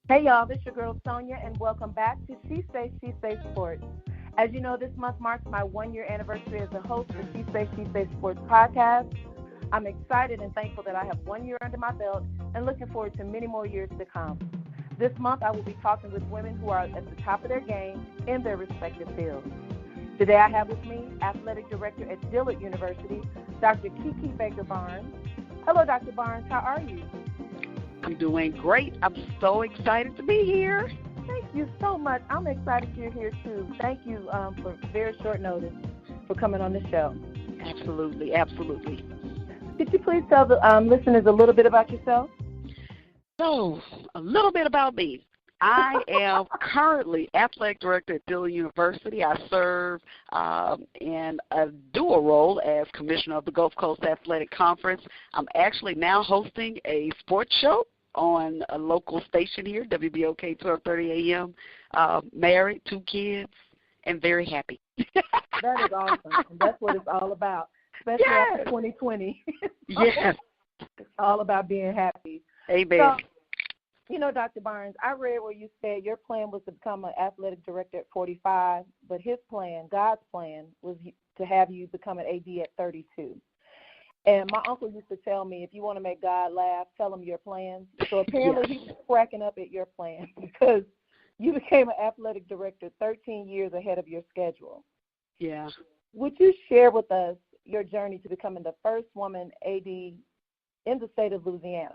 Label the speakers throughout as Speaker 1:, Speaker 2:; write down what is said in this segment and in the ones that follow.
Speaker 1: Hey y'all, this is your girl Sonia, and welcome back to She Say Sports. As you know, this month marks my 1-year anniversary as the host of She Say Sports podcast. I'm excited and thankful that I have 1 year under my belt and looking forward to many more years to come. This month, I will be talking with women who are at the top of their game in their respective fields. Today, I have with me Athletic Director at Dillard University, Dr. Kiki Baker-Barnes. Hello, Dr. Barnes. How are you?
Speaker 2: I'm doing great. I'm so excited to be here.
Speaker 1: Thank you so much. I'm excited you're here, too. Thank you for very short notice for coming on the show.
Speaker 2: Absolutely, absolutely.
Speaker 1: Could you please tell the listeners a little bit about yourself?
Speaker 2: So, a little bit about me. I am currently Athletic Director at Dillard University. I serve in a dual role as Commissioner of the Gulf Coast Athletic Conference. I'm actually now hosting a sports show on a local station here, WBOK 1230 AM. Married, 2 kids, and very happy.
Speaker 1: That is awesome. And that's what it's all about, especially after 2020.
Speaker 2: Yes.
Speaker 1: It's all about being happy.
Speaker 2: Amen.
Speaker 1: So, you know, Dr. Barnes, I read where you said your plan was to become an athletic director at 45, but his plan, God's plan, was to have you become an AD at 32. And my uncle used to tell me, if you want to make God laugh, tell him your plans. So apparently he was cracking up at your plan because you became an athletic director 13 years ahead of your schedule.
Speaker 2: Yeah.
Speaker 1: Would you share with us your journey to becoming the first woman AD in the state of Louisiana?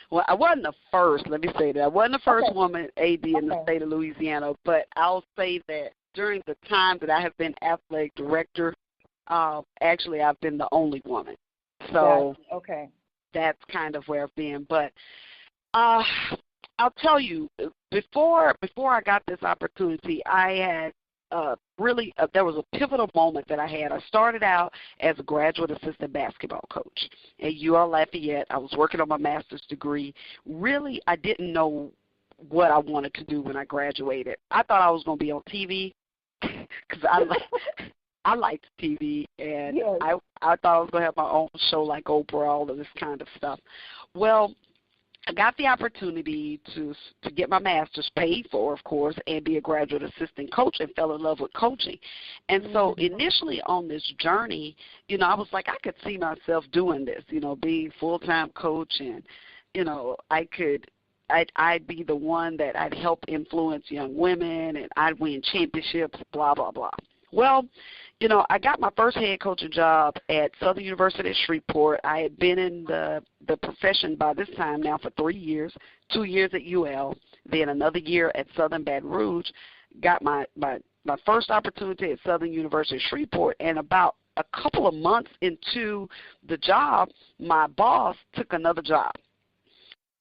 Speaker 2: Well, I wasn't the first, let me say that. I wasn't the first woman AD in the state of Louisiana, but I'll say that during the time that I have been athletic director, actually I've been the only woman. So that's kind of where I've been. But I'll tell you, before I got this opportunity, I had there was a pivotal moment that I had. I started out as a graduate assistant basketball coach at UL Lafayette. I was working on my master's degree. Really, I didn't know what I wanted to do when I graduated. I thought I was going to be on TV because I liked TV, and I thought I was going to have my own show like Oprah, all of this kind of stuff. Well, I got the opportunity to get my master's paid for, of course, and be a graduate assistant coach and fell in love with coaching. And so initially on this journey, you know, I was like, I could see myself doing this, you know, being full-time coach, and, you know, I'd be the one that I'd help influence young women, and I'd win championships, blah, blah, blah. Well, you know, I got my first head coaching job at Southern University at Shreveport. I had been in the profession by this time now for 3 years, 2 years at UL, then another year at Southern Baton Rouge. Got my first opportunity at Southern University at Shreveport, and about a couple of months into the job, my boss took another job.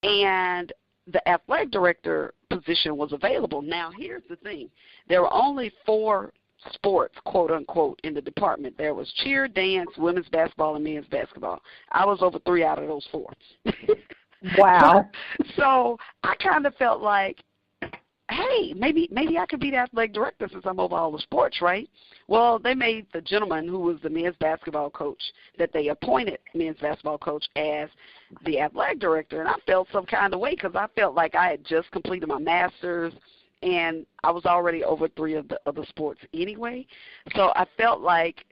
Speaker 2: And the athletic director position was available. Now, here's the thing. There were only 4 sports, quote unquote, in the department. There was cheer, dance, women's basketball, and men's basketball. I was over 3 out of those 4.
Speaker 1: Wow.
Speaker 2: So I kind of felt like, hey, maybe I could be the athletic director since I'm over all the sports, right? Well, they made the gentleman who was the men's basketball coach that they appointed men's basketball coach as the athletic director, and I felt some kind of way because I felt like I had just completed my master's, and I was already over 3 of the other sports anyway. So I felt like,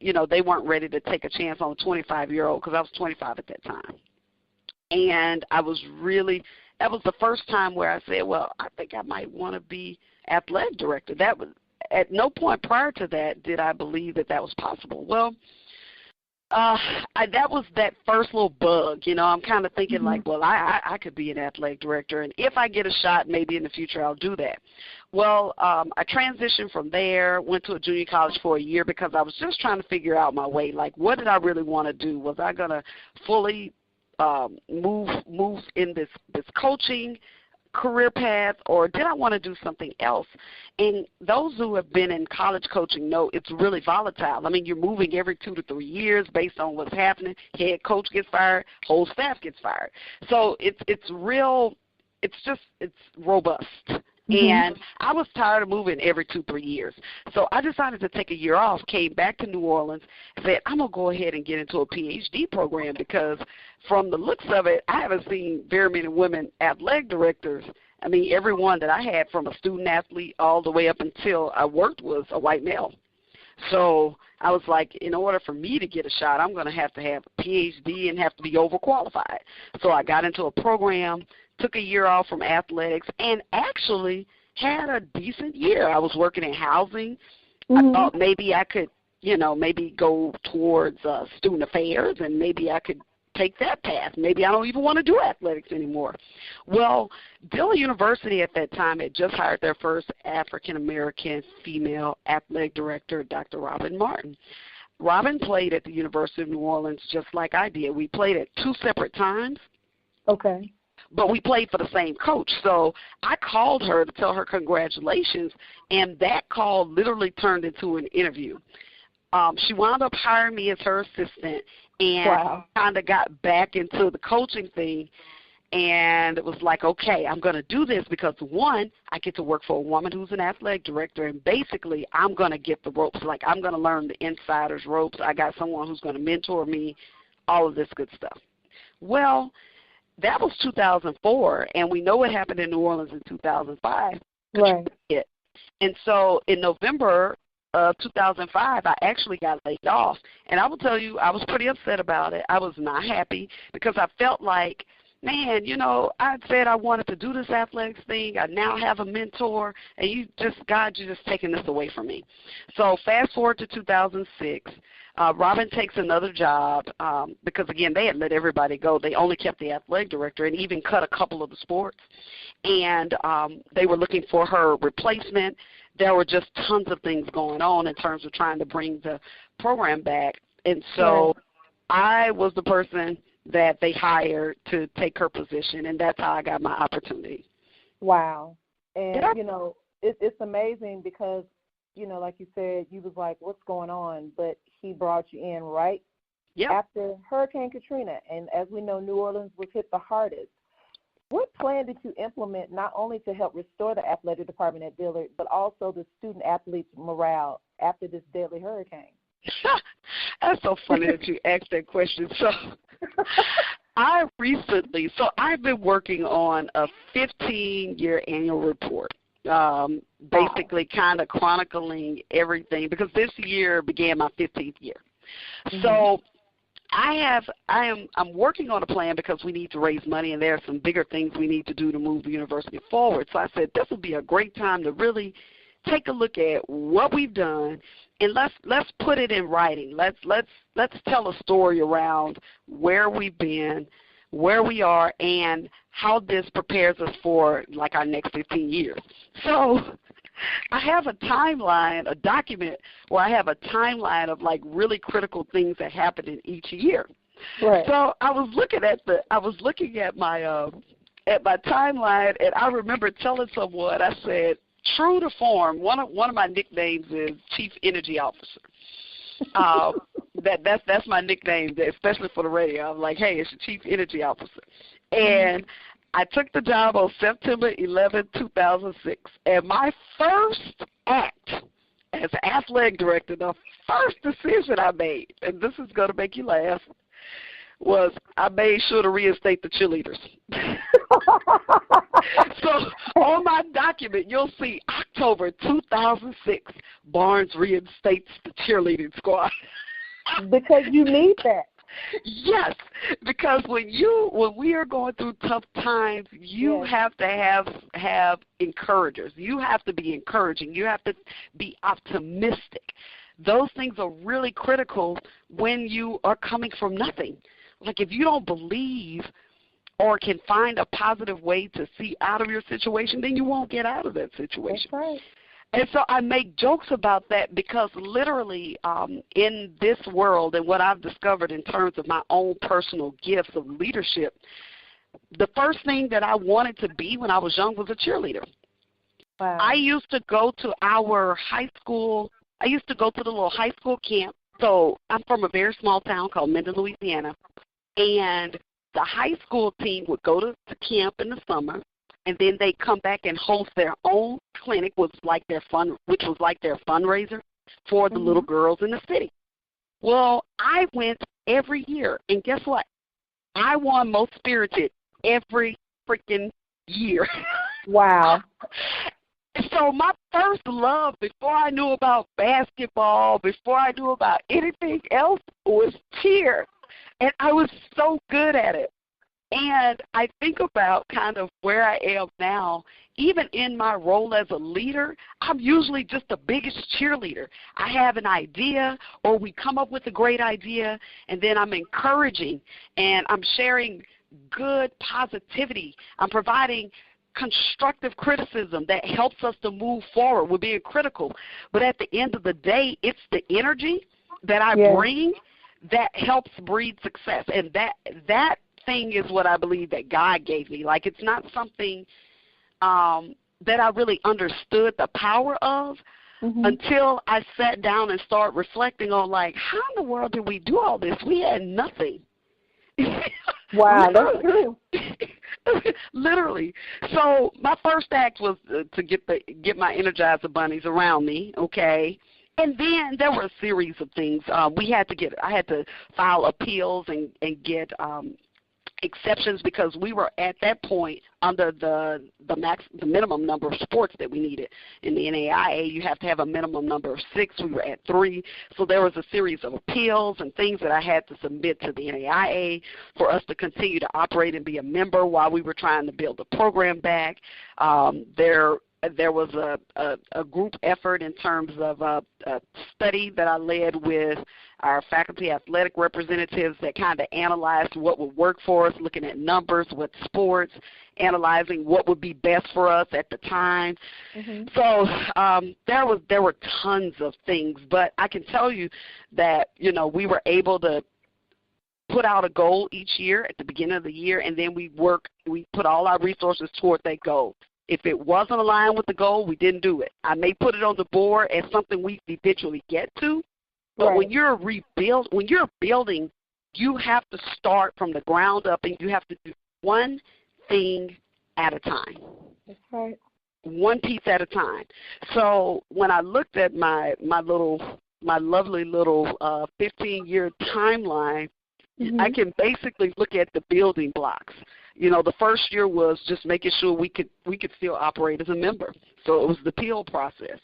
Speaker 2: you know, they weren't ready to take a chance on a 25-year-old because I was 25 at that time. And I was really, that was the first time where I said, well, I think I might want to be athletic director. That was, at no point prior to that did I believe that that was possible. Well, that was that first little bug, you know. I'm kind of thinking like, well, I could be an athletic director, and if I get a shot, maybe in the future I'll do that. Well, I transitioned from there, went to a junior college for a year because I was just trying to figure out my way. Like, what did I really want to do? Was I going to fully move in this coaching career path, or did I want to do something else? And those who have been in college coaching know it's really volatile. I mean, you're moving every 2 to 3 years based on what's happening. Head coach gets fired, whole staff gets fired. So it's robust. And I was tired of moving every 2-3 years. So I decided to take a year off, came back to New Orleans, said, I'm going to go ahead and get into a PhD program because from the looks of it, I haven't seen very many women athletic directors. I mean, everyone that I had from a student athlete all the way up until I worked was a white male. So I was like, in order for me to get a shot, I'm going to have a PhD and have to be overqualified. So I got into a program, took a year off from athletics, and actually had a decent year. I was working in housing. I thought maybe I could, maybe go towards student affairs, and maybe I could take that path. Maybe I don't even want to do athletics anymore. Well, Dillard University at that time had just hired their first African-American female athletic director, Dr. Robin Martin. Robin played at the University of New Orleans just like I did. We played at 2 separate times.
Speaker 1: Okay.
Speaker 2: But we played for the same coach. So I called her to tell her congratulations, and that call literally turned into an interview. She wound up hiring me as her assistant, and kind of got back into the coaching thing, and it was like, okay, I'm going to do this because, one, I get to work for a woman who's an athletic director, and basically I'm going to get the ropes. Like, I'm going to learn the insider's ropes. I got someone who's going to mentor me, all of this good stuff. Well, that was 2004, and we know what happened in New Orleans in 2005.
Speaker 1: Right.
Speaker 2: And so in November 2005, I actually got laid off. And I will tell you, I was pretty upset about it. I was not happy because I felt like, man, I said I wanted to do this athletics thing. I now have a mentor, and God, you're just taking this away from me. So fast forward to 2006. Robin takes another job because, again, they had let everybody go. They only kept the athletic director and even cut a couple of the sports. And they were looking for her replacement. There were just tons of things going on in terms of trying to bring the program back. And so I was the person that they hired to take her position, and that's how I got my opportunity.
Speaker 1: Wow. And, it's amazing because, like you said, you was like, what's going on? But he brought you in right after Hurricane Katrina. And as we know, New Orleans was hit the hardest. What plan did you implement not only to help restore the athletic department at Dillard, but also the student-athletes' morale after this deadly hurricane?
Speaker 2: That's so funny that you asked that question. So I've been working on a 15-year annual report, basically kind of chronicling everything, because this year began my 15th year. So I'm working on a plan because we need to raise money, and there are some bigger things we need to do to move the university forward. So I said this would be a great time to really take a look at what we've done, and let's put it in writing. Let's tell a story around where we've been, where we are, and how this prepares us for like our next 15 years. So I have a timeline, a document where I have a timeline of like really critical things that happen in each year.
Speaker 1: Right.
Speaker 2: So I was looking at my timeline, and I remember telling someone, I said, true to form, one of my nicknames is Chief Energy Officer. That's my nickname, especially for the radio. I'm like, hey, it's the Chief Energy Officer. And I took the job on September 11, 2006, and my first act as athletic director, the first decision I made, and this is going to make you laugh, was I made sure to reinstate the cheerleaders. So on my document, you'll see October 2006, Barnes reinstates the cheerleading squad.
Speaker 1: Because you need that.
Speaker 2: Yes, because when we are going through tough times, you have to have encouragers. You have to be encouraging. You have to be optimistic. Those things are really critical when you are coming from nothing. Like if you don't believe or can find a positive way to see out of your situation, then you won't get out of that situation.
Speaker 1: That's right.
Speaker 2: And so I make jokes about that because literally in this world and what I've discovered in terms of my own personal gifts of leadership, the first thing that I wanted to be when I was young was a cheerleader.
Speaker 1: Wow.
Speaker 2: I used to go to our high school. I used to go to the little high school camp. So I'm from a very small town called Minden, Louisiana, and the high school team would go to camp in the summer. and then they come back and host their own clinic, which was like their fundraiser for the little girls in the city. Well, I went every year, and guess what? I won Most Spirited every freaking year.
Speaker 1: Wow.
Speaker 2: So my first love, before I knew about basketball, before I knew about anything else, was cheer. And I was so good at it. And I think about kind of where I am now. Even in my role as a leader, I'm usually just the biggest cheerleader. I have an idea, or we come up with a great idea, and then I'm encouraging, and I'm sharing good positivity. I'm providing constructive criticism that helps us to move forward. We're being critical. But at the end of the day, it's the energy that I bring that helps breed success. And that thing is what I believe that God gave me. Like, it's not something that I really understood the power of until I sat down and started reflecting on, like, how in the world did we do all this? We had nothing.
Speaker 1: Wow, that's true.
Speaker 2: Literally. So my first act was to get my Energizer bunnies around me, okay? And then there were a series of things. I had to file appeals and get exceptions, because we were at that point under the minimum number of sports that we needed. In the NAIA, you have to have a minimum number of 6. We were at 3. So there was a series of appeals and things that I had to submit to the NAIA for us to continue to operate and be a member while we were trying to build the program back. There was a group effort in terms of a study that I led with our faculty athletic representatives that kind of analyzed what would work for us, looking at numbers, what sports, analyzing what would be best for us at the time. So there were tons of things, but I can tell you that, we were able to put out a goal each year at the beginning of the year, and then we put all our resources toward that goal. If it wasn't aligned with the goal, we didn't do it. I may put it on the board as something we eventually get to, but when you're building, you have to start from the ground up, and you have to do one thing at a time.
Speaker 1: That's right.
Speaker 2: One piece at a time. So when I looked at my lovely little 15-year timeline, I can basically look at the building blocks. The first year was just making sure we could still operate as a member. So it was the appeal process.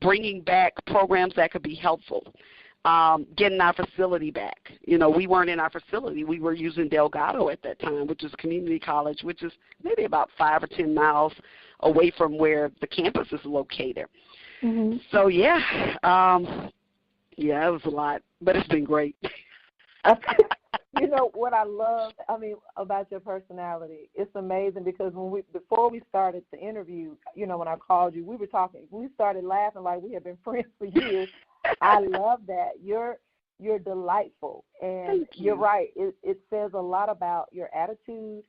Speaker 2: Bringing back programs that could be helpful. Getting our facility back. We weren't in our facility. We were using Delgado at that time, which is community college, which is maybe about 5 or 10 miles away from where the campus is located. So, it was a lot, but it's been great.
Speaker 1: What I love, about your personality, it's amazing, because before we started the interview, when I called you, we were talking. We started laughing like we had been friends for years. I love that. You're delightful, and you're right. It says a lot about your attitude.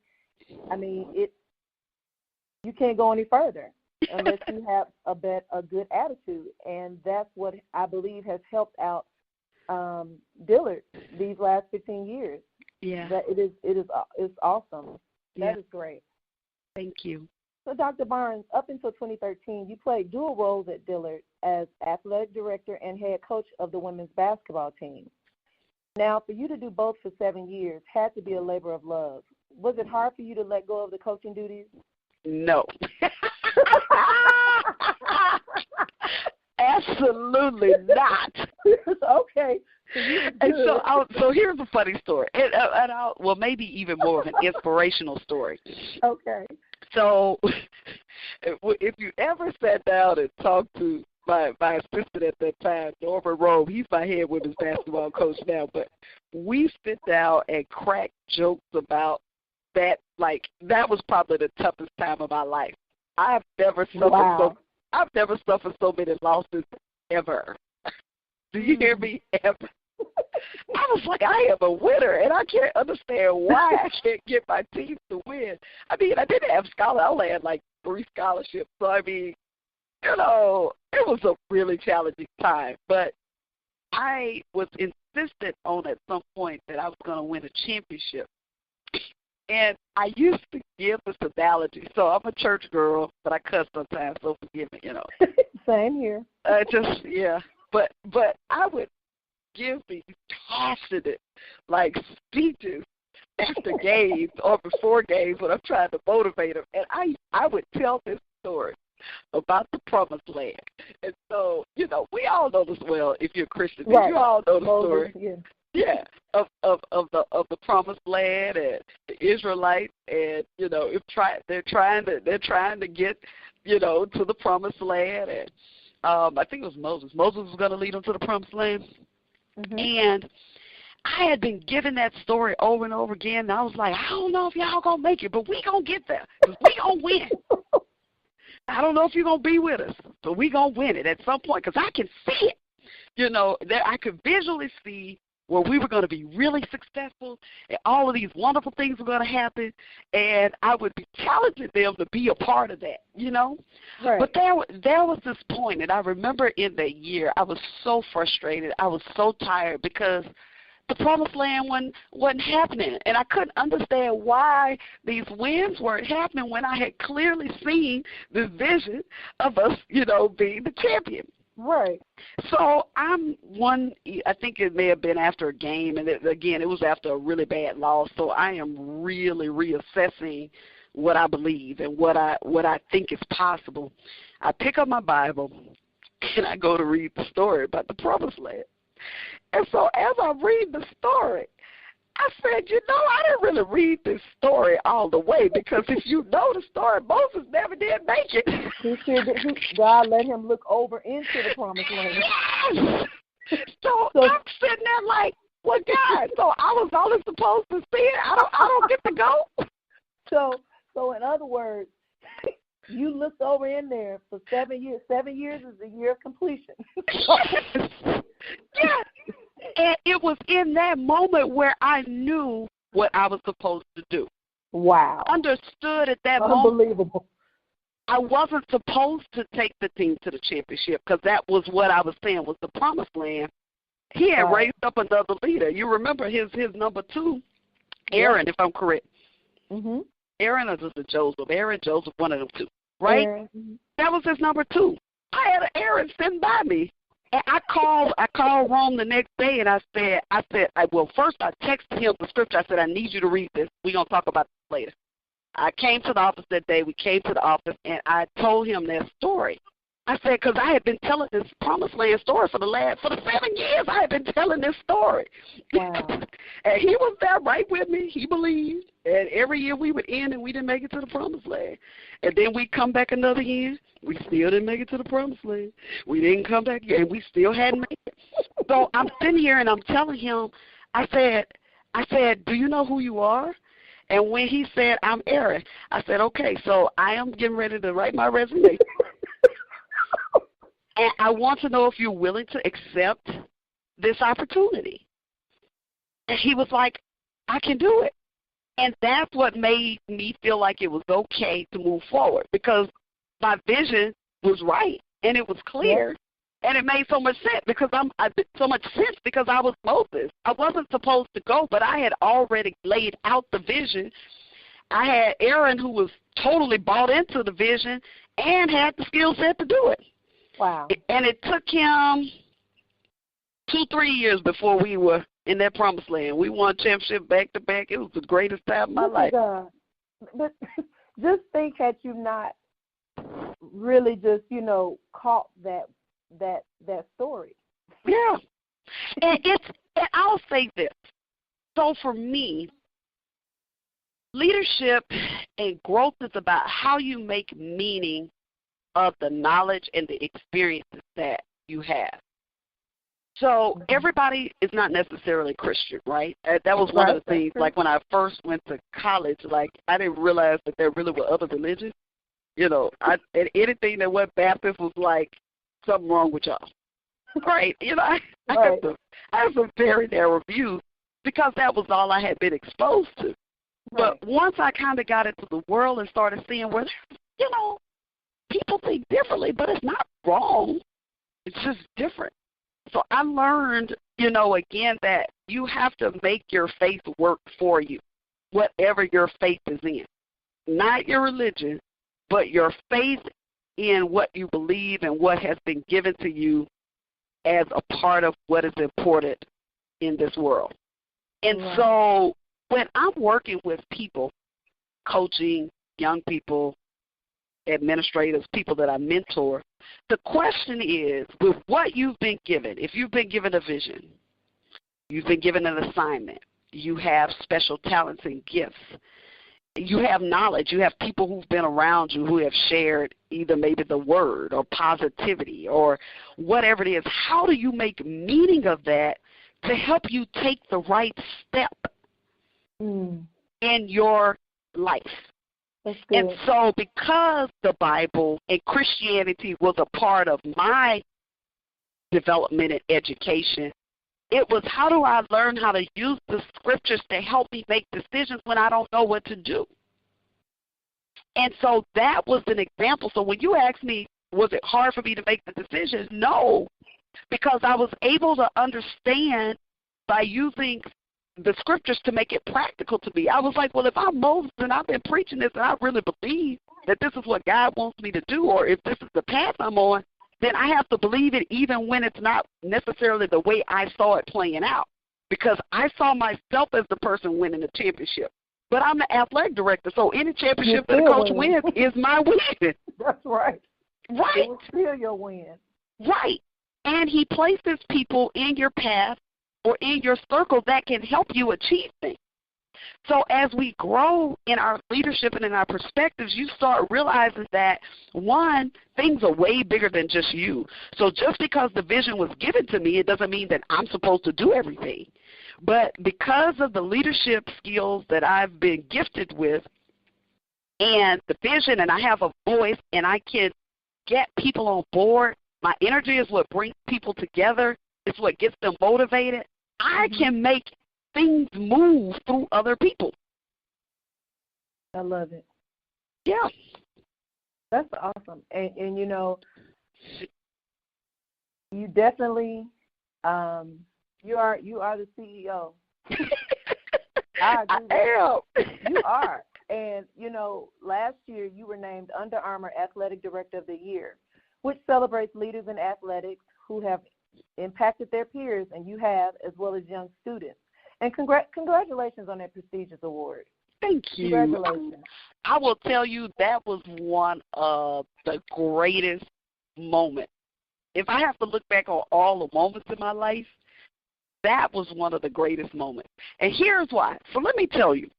Speaker 1: You can't go any further unless you have a good attitude, and that's what I believe has helped out Dillard these last 15 years.
Speaker 2: Yeah.
Speaker 1: That it's awesome. That is great.
Speaker 2: Thank you.
Speaker 1: So, Dr. Barnes, up until 2013, you played dual roles at Dillard as athletic director and head coach of the women's basketball team. Now, for you to do both for 7 years had to be a labor of love. Was it hard for you to let go of the coaching duties?
Speaker 2: No. Absolutely not.
Speaker 1: Okay.
Speaker 2: So here's a funny story, maybe even more of an inspirational story.
Speaker 1: Okay.
Speaker 2: So if you ever sat down and talked to my assistant at that time, Norman Rowe, he's my head women's basketball coach now, but we sit down and crack jokes about that. Like, that was probably the toughest time of my life. I've never suffered so many losses ever. Do you hear me? Ever. I was like, I am a winner, and I can't understand why I can't get my team to win. I didn't have scholarships. I only had like 3 scholarships. So, it was a really challenging time. But I was insistent on at some point that I was going to win a championship. And I used to give this analogy. So I'm a church girl, but I cuss sometimes, so forgive me,
Speaker 1: Same here.
Speaker 2: But I would give these passionate, like, speeches after games or before games when I'm trying to motivate them. And I would tell this story about the promised land. And so, we all know this well if you're a Christian.
Speaker 1: Right.
Speaker 2: You all know the
Speaker 1: Moses,
Speaker 2: story. Yeah, of the promised land and the Israelites, and they're trying to get to the promised land, and I think it was Moses. Moses was going to lead them to the promised land, and I had been given that story over and over again, and I was like, I don't know if y'all gonna make it, but we gonna get there, 'cause we gonna win. I don't know if you're gonna be with us, but we gonna win it at some point, 'cause I can see it. That I could visually see where we were going to be really successful, and all of these wonderful things were going to happen, and I would be challenging them to be a part of that,
Speaker 1: Right.
Speaker 2: But there was this point, and I remember in that year, I was so frustrated. I was so tired because the promised land wasn't happening, and I couldn't understand why these wins weren't happening when I had clearly seen the vision of us, being the champion.
Speaker 1: Right.
Speaker 2: So I think it may have been after a game, and it was after a really bad loss. So I am really reassessing what I believe and what I think is possible. I pick up my Bible, and I go to read the story about the promised land. And so as I read the story, I said, I didn't really read this story all the way, because if you know the story, Moses never did make it.
Speaker 1: God let him look over into the promised land.
Speaker 2: Yes! So I'm sitting there like, well, God, so I was only supposed to see it? I don't get to go?
Speaker 1: So in other words, you looked over in there for 7 years. 7 years is the year of completion.
Speaker 2: Yes. And it was in that moment where I knew what I was supposed to do.
Speaker 1: Wow.
Speaker 2: Understood at that moment.
Speaker 1: Unbelievable.
Speaker 2: I wasn't supposed to take the team to the championship, because that was what I was saying was the promised land. He had raised up another leader. You remember his number 2, Aaron, if I'm correct.
Speaker 1: Mm-hmm.
Speaker 2: Aaron or just Joseph? Aaron, Joseph, one of them two, right?
Speaker 1: Mm-hmm.
Speaker 2: That was his number 2. I had an Aaron sitting by me. And I called Rome the next day, and I said, first I texted him the scripture. I said, I need you to read this. We're going to talk about this later. I came to the office that day. We came to the office, and I told him that story. I said, because I had been telling this promised land story for the 7 years. I had been telling this story.
Speaker 1: Wow.
Speaker 2: And he was there right with me. He believed. And every year we would end, and we didn't make it to the promised land. And then we come back another year. We still didn't make it to the promised land. We didn't come back again. We still hadn't made it. So I'm sitting here, and I'm telling him, I said, do you know who you are? And when he said, I'm Aaron, I said, okay, so I am getting ready to write my resume. And I want to know if you're willing to accept this opportunity. And he was like, I can do it. And that's what made me feel like it was okay to move forward, because my vision was right and it was clear. And it made so much sense because I was Moses. I wasn't supposed to go, but I had already laid out the vision. I had Aaron, who was totally bought into the vision and had the skill set to do it.
Speaker 1: Wow.
Speaker 2: And it took him 2-3 years before we were in that promised land. We won championship back to back. It was the greatest time of my life.
Speaker 1: But just think, had you not really just, caught that story.
Speaker 2: Yeah. And I'll say this. So for me, leadership and growth is about how you make meaning of the knowledge and the experiences that you have. So everybody is not necessarily Christian, right? That was one of the things, like when I first went to college, like I didn't realize that there really were other religions. And anything that went Baptist was like something wrong with y'all. Right? I had some very narrow views because that was all I had been exposed to. Right. But once I kind of got into the world and started seeing where, people think differently, but it's not wrong. It's just different. So I learned, again, that you have to make your faith work for you. whatever your faith is in. Not your religion, but your faith in what you believe and what has been given to you as a part of what is important in this world. And so when I'm working with people, coaching young people, administrators, people that I mentor, the question is, with what you've been given, if you've been given a vision, you've been given an assignment, you have special talents and gifts, you have knowledge, you have people who've been around you who have shared either maybe the word or positivity or whatever it is, how do you make meaning of that to help you take the right step in your life? And so because the Bible and Christianity was a part of my development and education, it was how do I learn how to use the scriptures to help me make decisions when I don't know what to do. And so that was an example. So when you asked me, was it hard for me to make the decision? No, because I was able to understand by using the scriptures to make it practical to me. I was like, well, if I'm Moses and I've been preaching this and I really believe that this is what God wants me to do, or if this is the path I'm on, then I have to believe it even when it's not necessarily the way I saw it playing out, because I saw myself as the person winning the championship. But I'm the athletic director, so any championship that a coach wins is my win.
Speaker 1: That's right.
Speaker 2: Right.
Speaker 1: It will still your win.
Speaker 2: Right. And he places people in your path or in your circle that can help you achieve things. So as we grow in our leadership and in our perspectives, you start realizing that, one, things are way bigger than just you. So just because the vision was given to me, it doesn't mean that I'm supposed to do everything. But because of the leadership skills that I've been gifted with and the vision, and I have a voice and I can get people on board, my energy is what brings people together. It's what gets them motivated. I can make things move through other people.
Speaker 1: I love it.
Speaker 2: Yeah.
Speaker 1: That's awesome. And you know, you definitely you are the CEO. I agree. You are. And you know, last year you were named Under Armour Athletic Director of the Year, which celebrates leaders in athletics who have impacted their peers, and you have, as well as young students. And congratulations on that prestigious award.
Speaker 2: Thank you.
Speaker 1: Congratulations.
Speaker 2: I will tell you that was one of the greatest moments. If I have to look back on all the moments in my life, that was one of the greatest moments. And here's why. So let me tell you.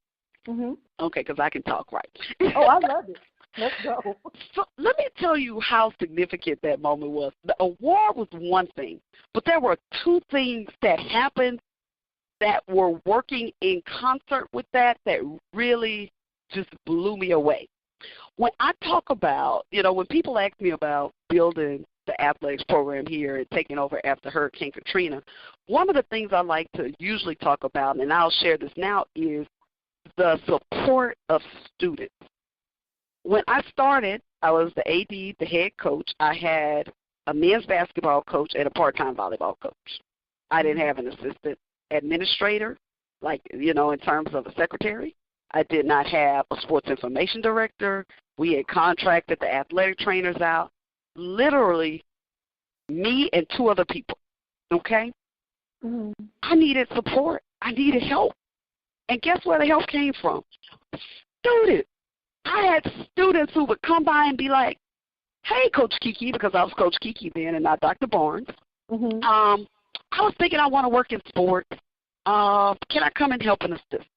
Speaker 2: Okay, because I can talk right.
Speaker 1: Oh, I love it. Let's go.
Speaker 2: So let me tell you how significant that moment was. The award was one thing, but there were two things that happened that were working in concert with that really just blew me away. When I talk about, you know, when people ask me about building the athletics program here and taking over after Hurricane Katrina, one of the things I like to usually talk about, and I'll share this now, is the support of students. When I started, I was the AD, the head coach. I had a men's basketball coach and a part-time volleyball coach. I didn't have an assistant administrator, like, you know, in terms of a secretary. I did not have a sports information director. We had contracted the athletic trainers out. Literally, me and two other people, okay? I needed support. I needed help. And guess where the help came from? Students. I had students who would come by and be like, hey, Coach Kiki, because I was Coach Kiki then and not Dr. Barnes. I was thinking I want to work in sports. Can I come and help and assist?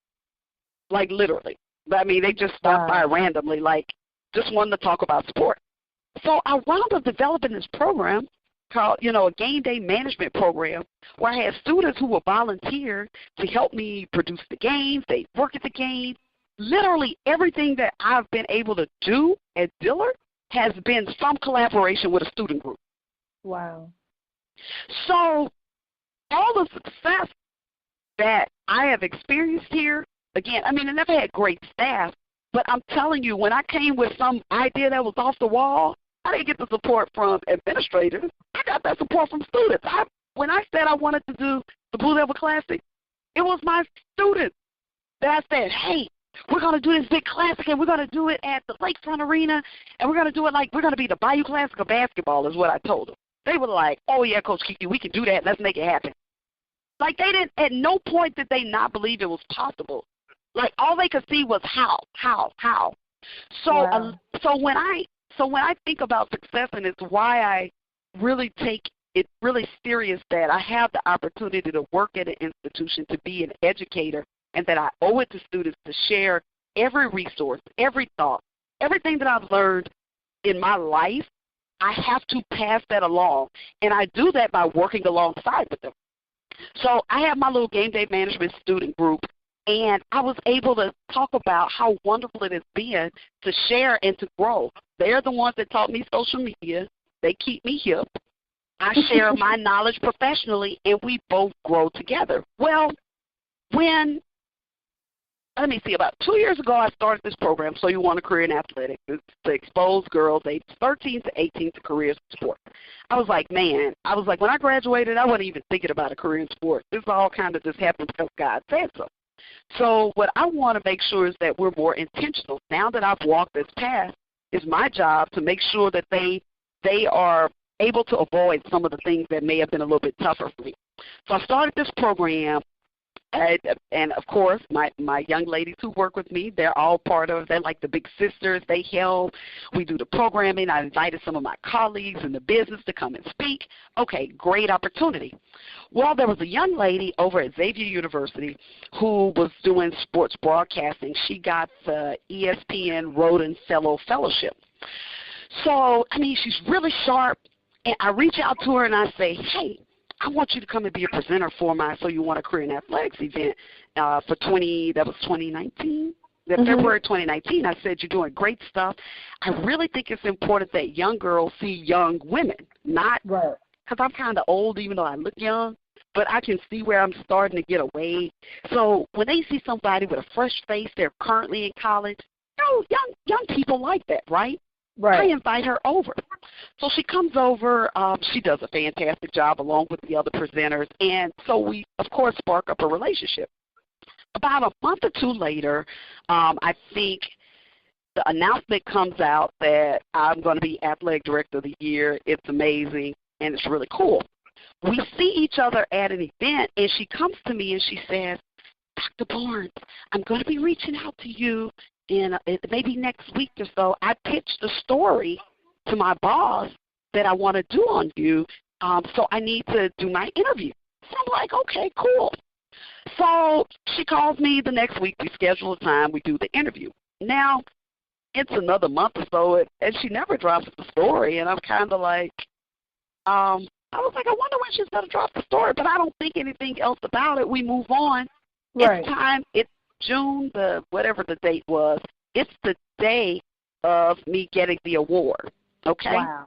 Speaker 2: Like, literally. I mean, they just stopped by randomly, like, just wanted to talk about sport. So I wound up developing this program called, you know, a game day management program where I had students who would volunteer to help me produce the games. They work at the game. Literally everything that I've been able to do at Dillard has been some collaboration with a student group.
Speaker 1: Wow.
Speaker 2: So all the success that I have experienced here, again, I mean, I never had great staff, but I'm telling you, when I came with some idea that was off the wall, I didn't get the support from administrators. I got that support from students. When I said I wanted to do the Blue Devil Classic, it was my students that I said, hey, we're going to do this big classic, and we're going to do it at the Lakefront Arena, and we're going to do it like we're going to be the Bayou Classic of basketball is what I told them. They were like, oh, yeah, Coach Kiki, we can do that. Let's make it happen. Like they didn't, at no point did they not believe it was possible. Like all they could see was how. So,
Speaker 1: wow.
Speaker 2: so when I think about success, and it's why I really take it really serious that I have the opportunity to work at an institution, to be an educator, and that I owe it to students to share every resource, every thought, everything that I've learned in my life. I have to pass that along, and I do that by working alongside with them. So I have my little game day management student group, and I was able to talk about how wonderful it has been to share and to grow. They're the ones that taught me social media. They keep me hip. I share my knowledge professionally, and we both grow together. Well, about 2 years ago, I started this program, So You Want a Career in Athletics. It's to expose girls aged 13 to 18 to careers in sports. I was like, when I graduated, I wasn't even thinking about a career in sports. This all kind of just happened because God said so. So what I want to make sure is that we're more intentional. Now that I've walked this path, it's my job to make sure that they are able to avoid some of the things that may have been a little bit tougher for me. So I started this program. And of course, my young ladies who work with me, they're all part of it. They're like the big sisters. They help. We do the programming. I invited some of my colleagues in the business to come and speak. Okay, great opportunity. Well, there was a young lady over at Xavier University who was doing sports broadcasting. She got the ESPN Roden Fellow Fellowship. So, she's really sharp. And I reach out to her and I say, hey, I want you to come and be a presenter for my So You Want a Career in Athletics event that was 2019. February 2019, I said, you're doing great stuff. I really think it's important that young girls see young women, not because I'm kind of old even though I look young, but I can see where I'm starting to get away. So when they see somebody with a fresh face, they're currently in college, young people like that, right? I invite her over. So she comes over. She does a fantastic job along with the other presenters. And so we, of course, spark up a relationship. About a month or two later, I think the announcement comes out that I'm going to be Athletic Director of the Year. It's amazing, and it's really cool. We see each other at an event, and she comes to me and she says, Dr. Barnes, I'm going to be reaching out to you in maybe next week or so. I pitched the story to my boss that I want to do on you, so I need to do my interview. So I'm like, okay, cool. So she calls me the next week. We schedule a time. We do the interview. Now, it's another month or so, and she never drops the story, and I'm kind of like, I was like, I wonder when she's going to drop the story, but I don't think anything else about it. We move on. It's time. It's June, whatever the date was. It's the day of me getting the award, okay?
Speaker 1: Wow.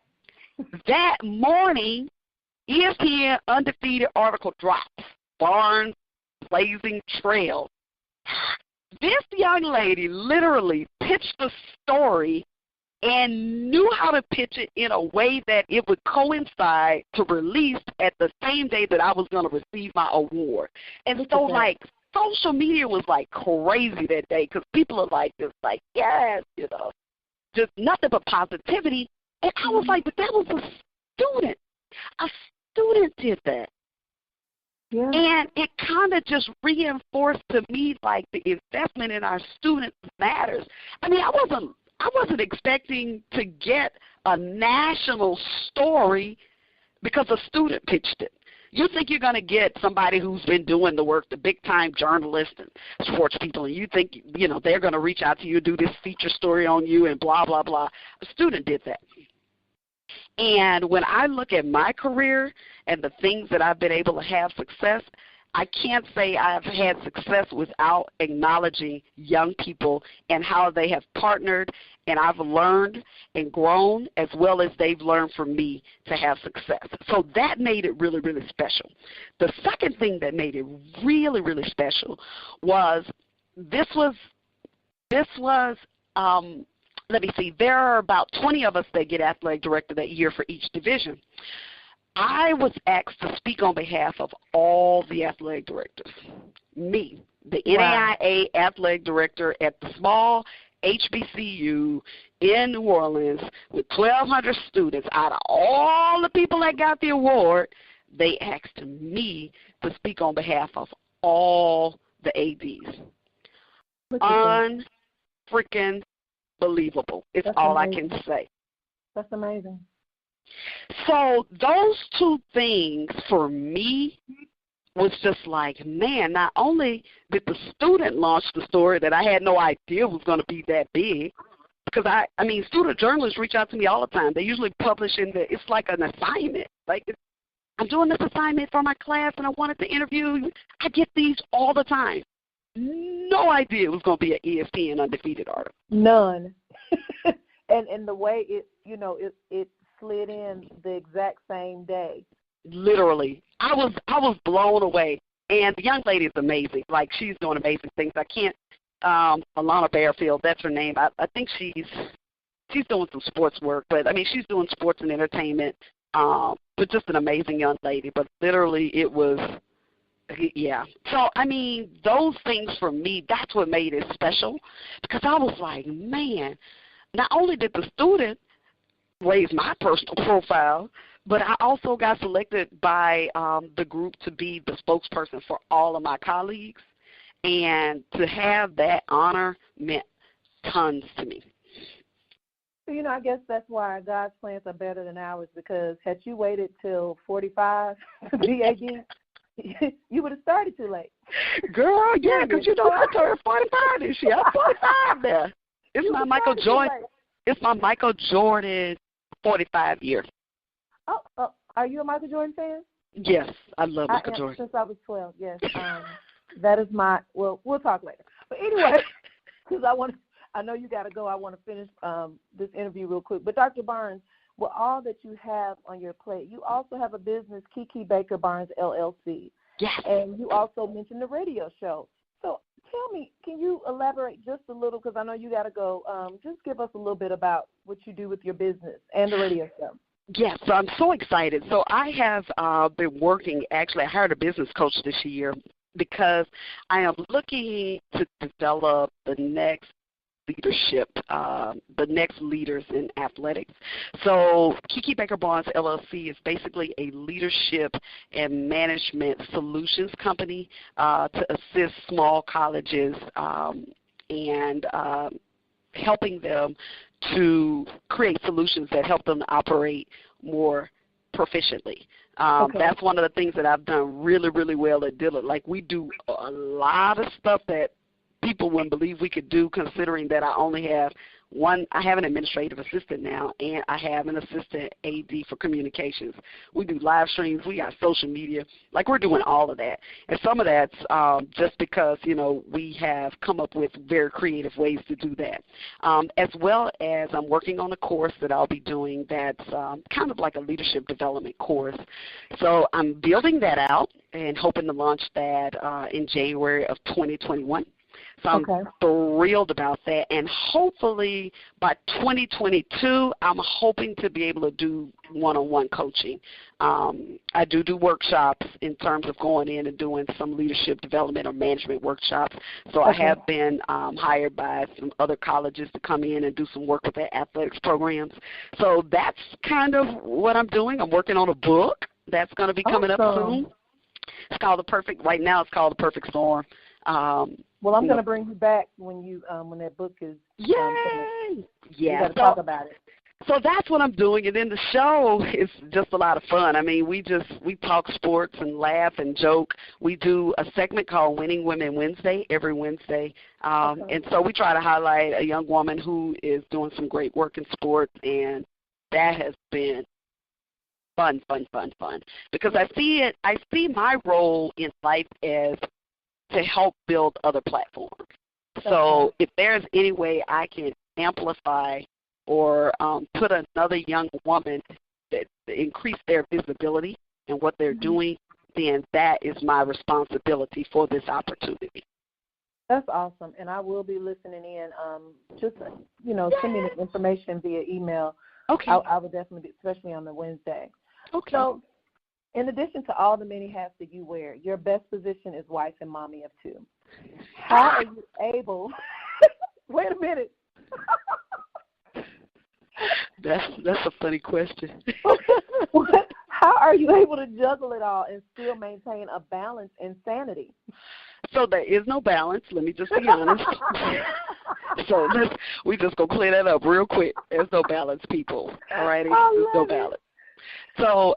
Speaker 2: That morning, ESPN undefeated article drops. Barnes blazing trail. This young lady literally pitched the story and knew how to pitch it in a way that it would coincide to release at the same day that I was going to receive my award. And so, social media was like crazy that day because people are like, just like, yes, just nothing but positivity. And I was like, but that was a student. A student did that. Yeah. And it kind of just reinforced to me like the investment in our students matters. I wasn't expecting to get a national story because a student pitched it. You think you're going to get somebody who's been doing the work, the big-time journalists and sports people, and you think, they're going to reach out to you, do this feature story on you and blah, blah, blah. A student did that. And when I look at my career and the things that I've been able to have success, I can't say I've had success without acknowledging young people and how they have partnered, and I've learned and grown as well as they've learned from me to have success. So that made it really, really special. The second thing that made it really, really special was let me see, there are about 20 of us that get Athletic Director that year for each division. I was asked to speak on behalf of all the athletic directors. Me, the NAIA athletic director at the small HBCU in New Orleans with 1,200 students. Out of all the people that got the award, they asked me to speak on behalf of all the ADs. Unfreaking believable. It's
Speaker 1: That's
Speaker 2: all
Speaker 1: amazing.
Speaker 2: I can say.
Speaker 1: That's amazing.
Speaker 2: So those two things for me was just like, man, not only did the student launch the story that I had no idea was going to be that big, because I mean, student journalists reach out to me all the time. They usually publish it's like an assignment. Like, I'm doing this assignment for my class and I wanted to interview you. I get these all the time. No idea it was going to be an ESPN undefeated article.
Speaker 1: None. and the way it slid in the exact same day.
Speaker 2: Literally. I was blown away. And the young lady is amazing. Like, she's doing amazing things. I can't Alana Bearfield, that's her name. I think she's doing some sports work, but I mean, she's doing sports and entertainment. But just an amazing young lady. But literally it was yeah. So, I mean, those things for me, that's what made it special, because I was like, man, not only did the student raise my personal profile, but I also got selected by the group to be the spokesperson for all of my colleagues, and to have that honor meant tons to me.
Speaker 1: I guess that's why God's plans are better than ours, because had you waited till 45 to be AD, you would have started too late.
Speaker 2: Girl, yeah, because I turned 45 this year. I'm 45 there. It's my Michael Jordan. It's my Michael Jordan 45 year.
Speaker 1: Oh, are you a Michael Jordan fan?
Speaker 2: Yes, I love Michael Jordan.
Speaker 1: Since I was 12, yes. That is we'll talk later. But anyway, because I know you got to go. I want to finish this interview real quick. But Dr. Barnes, with all that you have on your plate, you also have a business, Kiki Baker Barnes, LLC.
Speaker 2: Yes.
Speaker 1: And you also mentioned the radio show. So tell me, can you elaborate just a little, because I know you got to go, just give us a little bit about what you do with your business and the radio show.
Speaker 2: Yes, so I'm so excited. So I have been working, actually, I hired a business coach this year because I am looking to develop the next leadership, the next leaders in athletics. So Kiki Baker Barnes LLC is basically a leadership and management solutions company to assist small colleges and helping them to create solutions that help them to operate more proficiently.
Speaker 1: Okay.
Speaker 2: That's one of the things that I've done really, really well at Dillard. Like, we do a lot of stuff that people wouldn't believe we could do, considering that I only have I have an administrative assistant now, and I have an assistant AD for communications. We do live streams. We got social media. Like, we're doing all of that. And some of that's just because, we have come up with very creative ways to do that. As well as I'm working on a course that I'll be doing that's kind of like a leadership development course. So I'm building that out and hoping to launch that in January of 2021. So I'm thrilled about that, and hopefully by 2022, I'm hoping to be able to do one-on-one coaching. I do workshops in terms of going in and doing some leadership development or management workshops. So I have been hired by some other colleges to come in and do some work with their athletics programs. So that's kind of what I'm doing. I'm working on a book that's going to be coming up soon. It's called Right now it's called The Perfect Storm.
Speaker 1: Well, I'm going to bring you back when that book is
Speaker 2: Yay! Yeah.
Speaker 1: We got to talk about it.
Speaker 2: So that's what I'm doing, and then the show is just a lot of fun. I mean, we talk sports and laugh and joke. We do a segment called Winning Women Wednesday every Wednesday, and so we try to highlight a young woman who is doing some great work in sports, and that has been fun, because I see my role in life as to help build other platforms. So if there's any way I can amplify or put another young woman that increase their visibility and what they're doing, then that is my responsibility for this opportunity.
Speaker 1: That's awesome, and I will be listening in. Just send me the information via email.
Speaker 2: Okay.
Speaker 1: I would definitely be, especially on the Wednesday.
Speaker 2: Okay.
Speaker 1: So In addition to all the many hats that you wear, your best position is wife and mommy of two. How are you able? Wait a minute.
Speaker 2: That's a funny question.
Speaker 1: How are you able to juggle it all and still maintain a balance and sanity?
Speaker 2: So there is no balance. Let me just be honest. So we just gonna clear that up real quick. There's no balance, people. All right, there's no balance. So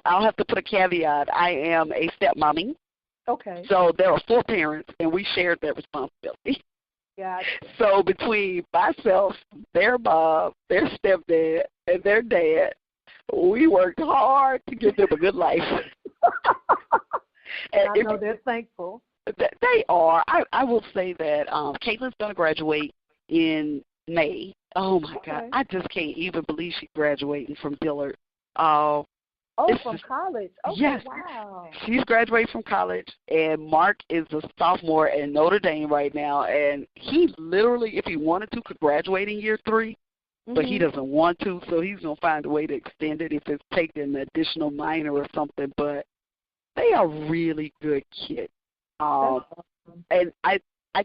Speaker 2: I'll have to put a caveat. I am a stepmommy.
Speaker 1: Okay.
Speaker 2: So there are 4 parents, and we shared that responsibility.
Speaker 1: Yeah.
Speaker 2: So between myself, their mom, their stepdad, and their dad, we worked hard to give them a good life.
Speaker 1: And I know they're thankful.
Speaker 2: They are. I will say that Caitlin's going to graduate in May. Oh, my God. I just can't even believe she's graduating from Dillard.
Speaker 1: From college. Okay,
Speaker 2: yes.
Speaker 1: Wow.
Speaker 2: She's graduating from college, and Mark is a sophomore at Notre Dame right now, and he literally, if he wanted to, could graduate in year 3, but he doesn't want to, so he's going to find a way to extend it if it's taking an additional minor or something, but they are really good kids. And I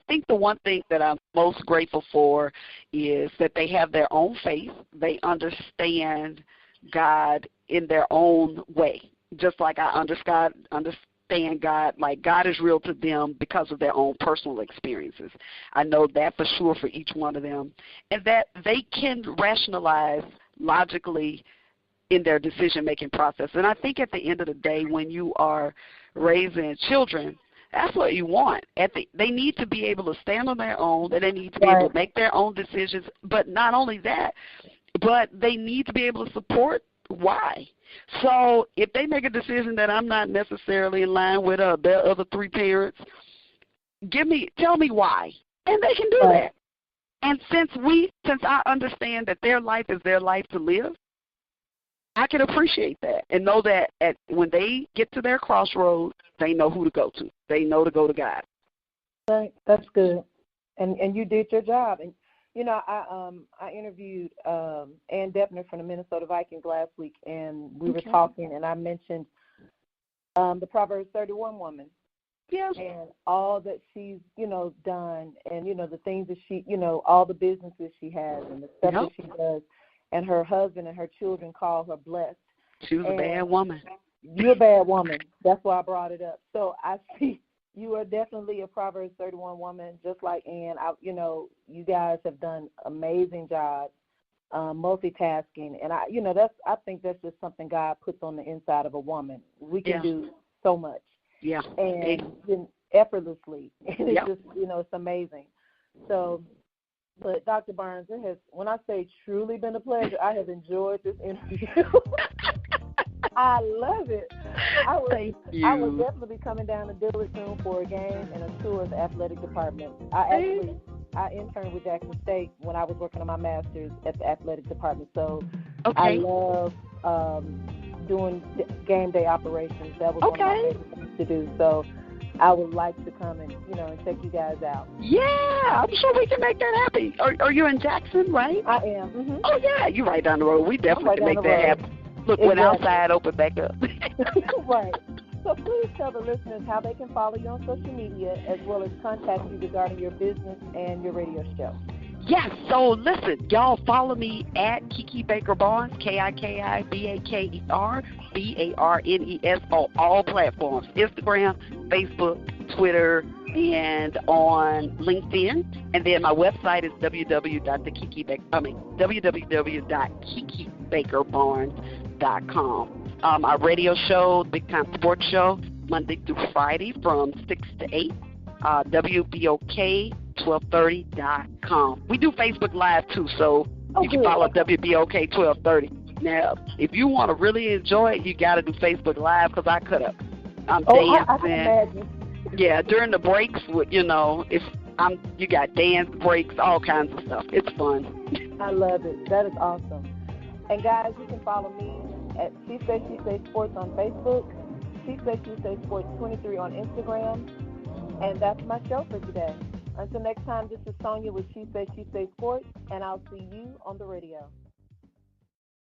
Speaker 2: think the one thing that I'm most grateful for is that they have their own faith. They understand God in their own way, just like I understand God. Like, God is real to them because of their own personal experiences. I know that for sure for each one of them, and that they can rationalize logically in their decision-making process. And I think at the end of the day, when you are raising children, that's what you want. They need to be able to stand on their own, and they need to be able to make their own decisions. But not only that, but they need to be able to support why. So if they make a decision that I'm not necessarily in line with their other 3 parents, tell me why, and they can do that. And since I understand that their life is their life to live, I can appreciate that and know that when they get to their crossroads, they know who to go to. They know to go to God.
Speaker 1: Right. That's good. And you did your job. And you know, I interviewed Ann Deppner from the Minnesota Vikings last week, and we were talking, and I mentioned the Proverbs 31 woman.
Speaker 2: Yes.
Speaker 1: And all that she's, done, and, the things that she, all the businesses she has and the stuff that she does, and her husband and her children call her blessed.
Speaker 2: She was a bad woman.
Speaker 1: You're a bad woman. That's why I brought it up. So I see you are definitely a Proverbs 31 woman, just like Ann. You guys have done amazing jobs, multitasking, and I think that's just something God puts on the inside of a woman. We can do so much.
Speaker 2: Yeah.
Speaker 1: And effortlessly. And it's just, it's amazing. So, but Dr. Barnes, it has, when I say truly been a pleasure, I have enjoyed this interview. I love it.
Speaker 2: Thank you.
Speaker 1: I will definitely be coming down to Dillard soon for a game and a tour of the athletic department. I interned with Jackson State when I was working on my master's at the athletic department. So I love doing game day operations. That was one of my favorite things to do. So I would like to come and check you guys out.
Speaker 2: Yeah, I'm sure we can make that happen. Are you in Jackson, right?
Speaker 1: I am. Mm-hmm.
Speaker 2: Oh yeah, you're right down the road. We definitely can make that happen. Look, when outside, open back up.
Speaker 1: Right. So please tell the listeners how they can follow you on social media as well as contact you regarding your business and your radio show.
Speaker 2: Yes, so listen, y'all follow me at Kiki Baker Barnes, KikiBaker Barnes on all platforms, Instagram, Facebook, Twitter, and on LinkedIn. And then my website is www.kikibakerbarnes.com. Our radio show, Big Time Sports Show, Monday through Friday from 6 to 8, WBOK1230.com. We do Facebook Live, too, so you can follow WBOK1230. Now, if you want to really enjoy it, you got to do Facebook Live because I could have. I'm dancing.
Speaker 1: I can imagine.
Speaker 2: Yeah, during the breaks, you got dance breaks, all kinds of stuff. It's fun.
Speaker 1: I love it. That is awesome. And guys, you can follow me at She Say Sports on Facebook, She Say Sports 23 on Instagram, and that's my show for today. Until next time, this is Sonia with She Say Sports, and I'll see you on the radio.